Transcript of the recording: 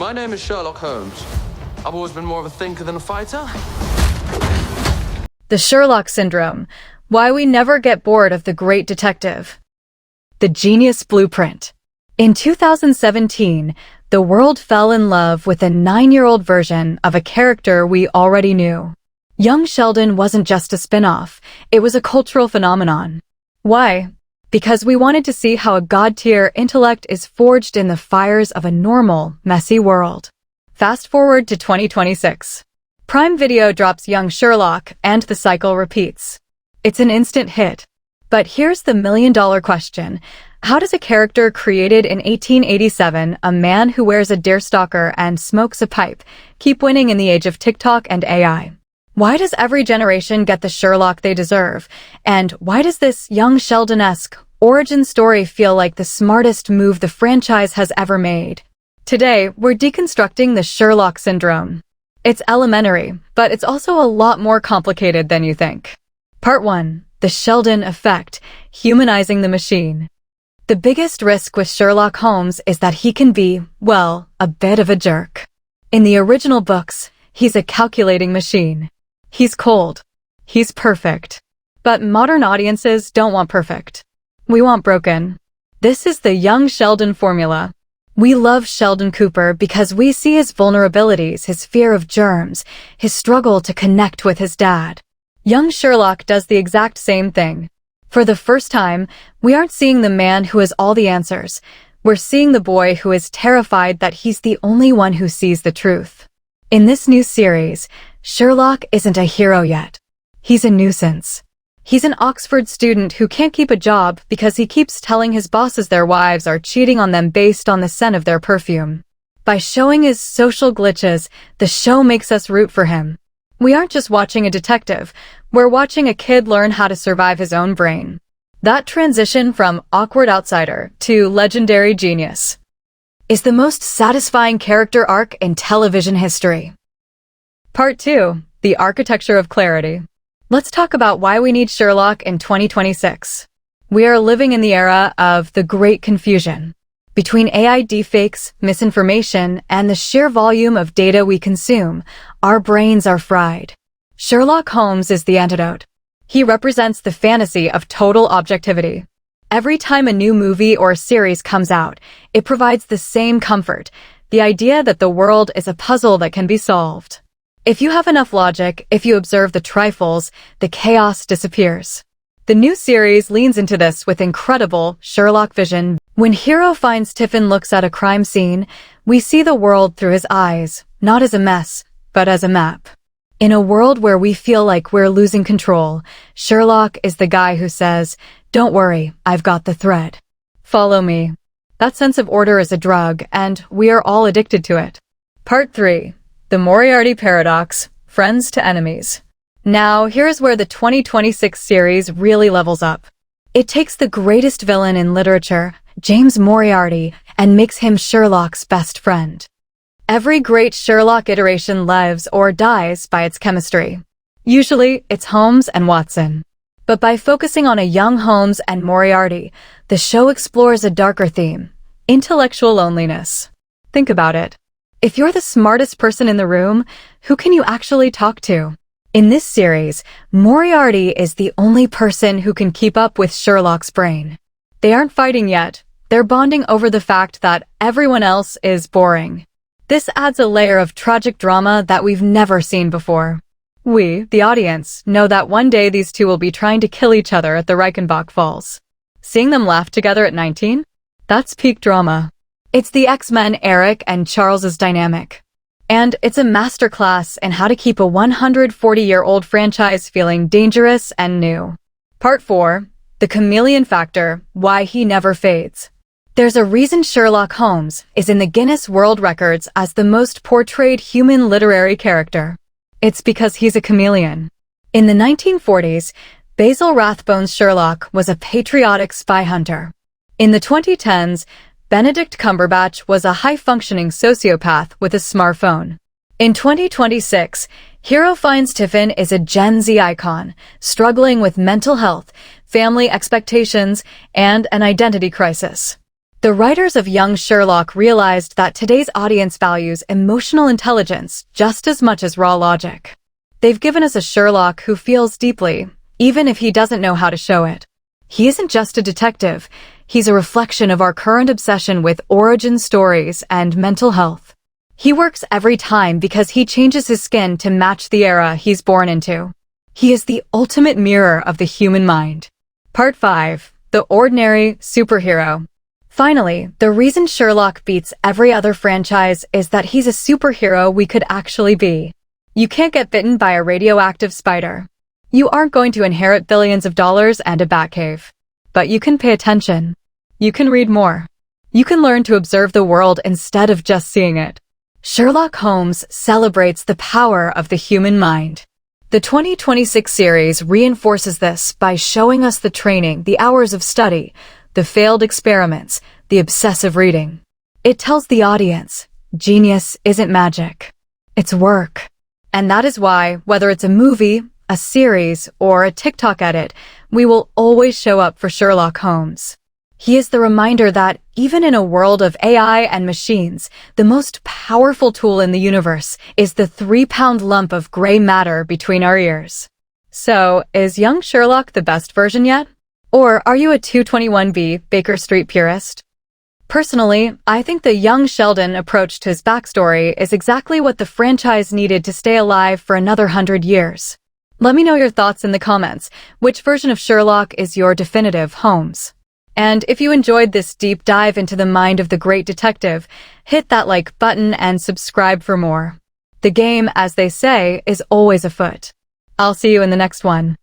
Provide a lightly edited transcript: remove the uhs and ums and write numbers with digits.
My name is Sherlock Holmes. I've always been more of a thinker than a fighter. The Sherlock Syndrome. Why we never get bored of the great detective. The Genius Blueprint. In 2017, the world fell in love with a 9-year-old version of a character we already knew. Young Sheldon wasn't just a spin-off, it was a cultural phenomenon. Why? Because we wanted to see how a god-tier intellect is forged in the fires of a normal, messy world. Fast forward to 2026. Prime Video drops Young Sherlock, and the cycle repeats. It's an instant hit. But here's the million-dollar question. How does a character created in 1887, a man who wears a deerstalker and smokes a pipe, keep winning in the age of TikTok and AI? Why does every generation get the Sherlock they deserve? And why does this young Sheldon-esque origin story feel like the smartest move the franchise has ever made? Today, we're deconstructing the Sherlock Syndrome. It's elementary, but it's also a lot more complicated than you think. Part 1. The Sheldon Effect, Humanizing the Machine. The biggest risk with Sherlock Holmes is that he can be, well, a bit of a jerk. In the original books, he's a calculating machine. He's cold. He's perfect. But modern audiences don't want perfect. We want broken. This is the young Sheldon formula. We love Sheldon Cooper because we see his vulnerabilities, his fear of germs, his struggle to connect with his dad. Young Sherlock does the exact same thing. For the first time, we aren't seeing the man who has all the answers. We're seeing the boy who is terrified that he's the only one who sees the truth. In this new series, Sherlock isn't a hero yet. He's a nuisance. He's an Oxford student who can't keep a job because he keeps telling his bosses their wives are cheating on them based on the scent of their perfume. By showing his social glitches, the show makes us root for him. We aren't just watching a detective, we're watching a kid learn how to survive his own brain. That transition from awkward outsider to legendary genius is the most satisfying character arc in television history. Part 2. The Architecture of Clarity. Let's talk about why we need Sherlock in 2026. We are living in the era of the Great Confusion. Between AI deepfakes, misinformation, and the sheer volume of data we consume, our brains are fried. Sherlock Holmes is the antidote. He represents the fantasy of total objectivity. Every time a new movie or series comes out, it provides the same comfort, the idea that the world is a puzzle that can be solved. If you have enough logic, if you observe the trifles, the chaos disappears. The new series leans into this with incredible Sherlock vision. When Hero finds Tiffin looks at a crime scene, we see the world through his eyes, not as a mess, but as a map. In a world where we feel like we're losing control, Sherlock is the guy who says, "Don't worry, I've got the thread. Follow me." That sense of order is a drug, and we are all addicted to it. Part 3. The Moriarty Paradox, Friends to Enemies. Now, here's where the 2026 series really levels up. It takes the greatest villain in literature, James Moriarty, and makes him Sherlock's best friend. Every great Sherlock iteration lives or dies by its chemistry. Usually, it's Holmes and Watson. But by focusing on a young Holmes and Moriarty, the show explores a darker theme: intellectual loneliness. Think about it. If you're the smartest person in the room, who can you actually talk to? In this series, Moriarty is the only person who can keep up with Sherlock's brain. They aren't fighting yet. They're bonding over the fact that everyone else is boring. This adds a layer of tragic drama that we've never seen before. We, the audience, know that one day these two will be trying to kill each other at the Reichenbach Falls. Seeing them laugh together at 19? That's peak drama. It's the X-Men Eric and Charles's dynamic. And it's a masterclass in how to keep a 140-year-old franchise feeling dangerous and new. Part 4. The Chameleon Factor, Why He Never Fades. There's a reason Sherlock Holmes is in the Guinness World Records as the most portrayed human literary character. It's because he's a chameleon. In the 1940s, Basil Rathbone's Sherlock was a patriotic spy hunter. In the 2010s, Benedict Cumberbatch was a high-functioning sociopath with a smartphone. In 2026, Hero finds Tiffin is a Gen Z icon, struggling with mental health, family expectations, and an identity crisis. The writers of Young Sherlock realized that today's audience values emotional intelligence just as much as raw logic. They've given us a Sherlock who feels deeply, even if he doesn't know how to show it. He isn't just a detective, he's a reflection of our current obsession with origin stories and mental health. He works every time because he changes his skin to match the era he's born into. He is the ultimate mirror of the human mind. Part 5. The Ordinary Superhero. Finally, the reason Sherlock beats every other franchise is that he's a superhero we could actually be. You can't get bitten by a radioactive spider. You aren't going to inherit billions of dollars and a Batcave. But you can pay attention. You can read more. You can learn to observe the world instead of just seeing it. Sherlock Holmes celebrates the power of the human mind. The 2026 series reinforces this by showing us the training, the hours of study, the failed experiments, the obsessive reading. It tells the audience, genius isn't magic. It's work. And that is why, whether it's a movie, a series, or a TikTok edit, we will always show up for Sherlock Holmes. He is the reminder that, even in a world of AI and machines, the most powerful tool in the universe is the 3-pound lump of gray matter between our ears. So, is young Sherlock the best version yet? Or are you a 221B Baker Street purist? Personally, I think the young Sheldon approach to his backstory is exactly what the franchise needed to stay alive for another 100 years. Let me know your thoughts in the comments. Which version of Sherlock is your definitive Holmes? And if you enjoyed this deep dive into the mind of the great detective, hit that like button and subscribe for more. The game, as they say, is always afoot. I'll see you in the next one.